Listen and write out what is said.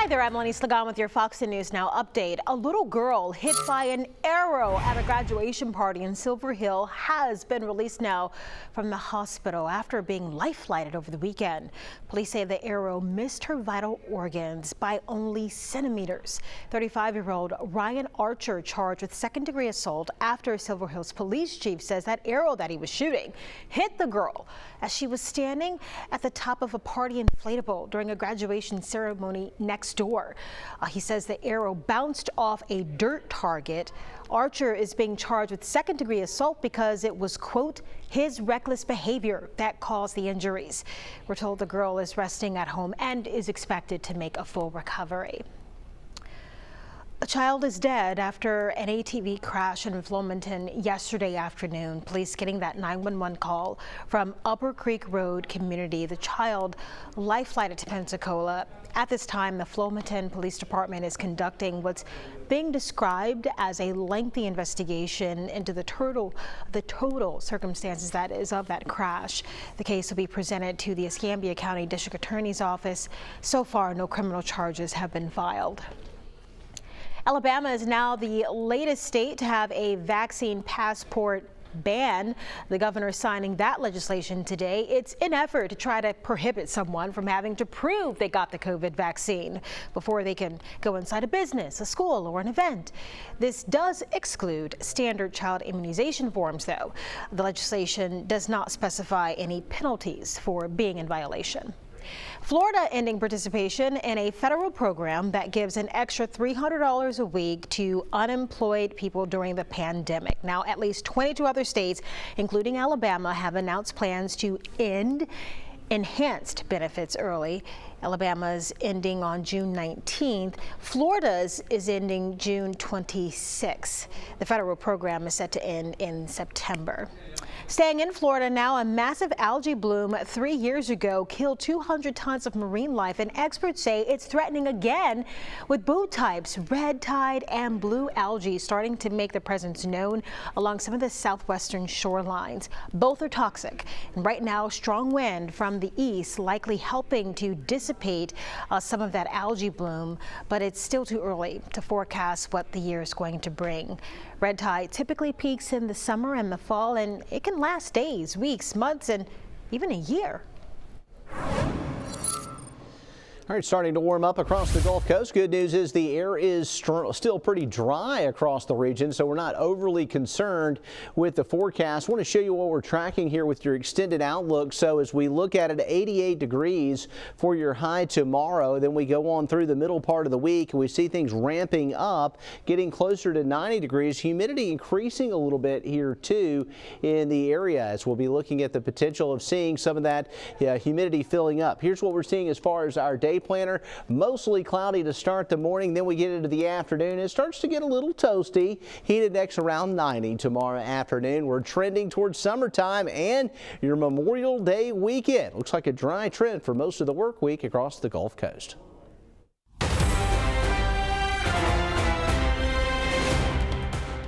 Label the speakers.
Speaker 1: Hi there, I'm Lenny Slagan with your Fox 10 News Now update. A little girl hit by an arrow at a graduation party in Silver Hill has been released now from the hospital after being life-flighted over the weekend. Police say the arrow missed her vital organs by only centimeters. 35-year-old Ryan Archer charged with second-degree assault after Silver Hill's police chief says that arrow that he was shooting hit the girl as she was standing at the top of a party inflatable during a graduation ceremony next door. He says the arrow bounced off a dirt target. Archer is being charged with second-degree assault because it was, quote, his reckless behavior that caused the injuries. We're told the girl is resting at home and is expected to make a full recovery. A child is dead after an ATV crash in Flomaton yesterday afternoon. Police getting that 911 call from Upper Creek Road community. The child life-flighted to Pensacola. At this time, the Flomaton Police Department is conducting what's being described as a lengthy investigation into the total circumstances that is of that crash. The case will be presented to the Escambia County District Attorney's Office. So far, no criminal charges have been filed. Alabama is now the latest state to have a vaccine passport ban. The governor signing that legislation today. It's an effort to try to prohibit someone from having to prove they got the COVID vaccine before they can go inside a business, a school, or an event. This does exclude standard child immunization forms, though. The legislation does not specify any penalties for being in violation. Florida ending participation in a federal program that gives an extra $300 a week to unemployed people during the pandemic. Now, at least 22 other states, including Alabama, have announced plans to end enhanced benefits early. Alabama's ending on June 19th. Florida's is ending June 26th. The federal program is set to end in September. Staying in Florida now, a massive algae bloom 3 years ago killed 200 tons of marine life, and experts say it's threatening again with both types, red tide and blue algae, starting to make their presence known along some of the southwestern shorelines. Both are toxic, and right now strong wind from the east likely helping to dissipate some of that algae bloom, but it's still too early to forecast what the year is going to bring. Red tide typically peaks in the summer and the fall, and it can last days, weeks, months, and even a year.
Speaker 2: All right, starting to warm up across the Gulf Coast. Good news is the air is still pretty dry across the region, so we're not overly concerned with the forecast. I want to show you what we're tracking here with your extended outlook. So as we look at it, 88 degrees for your high tomorrow. Then we go on through the middle part of the week, and we see things ramping up, getting closer to 90 degrees. Humidity increasing a little bit here, too, in the area, as we'll be looking at the potential of seeing some of that humidity filling up. Here's what we're seeing as far as our day planner. Mostly cloudy to start the morning, then we get into the afternoon. It starts to get a little toasty. Heat index around 90 tomorrow afternoon. We're trending towards summertime and your Memorial Day weekend. Looks like a dry trend for most of the work week across the Gulf Coast.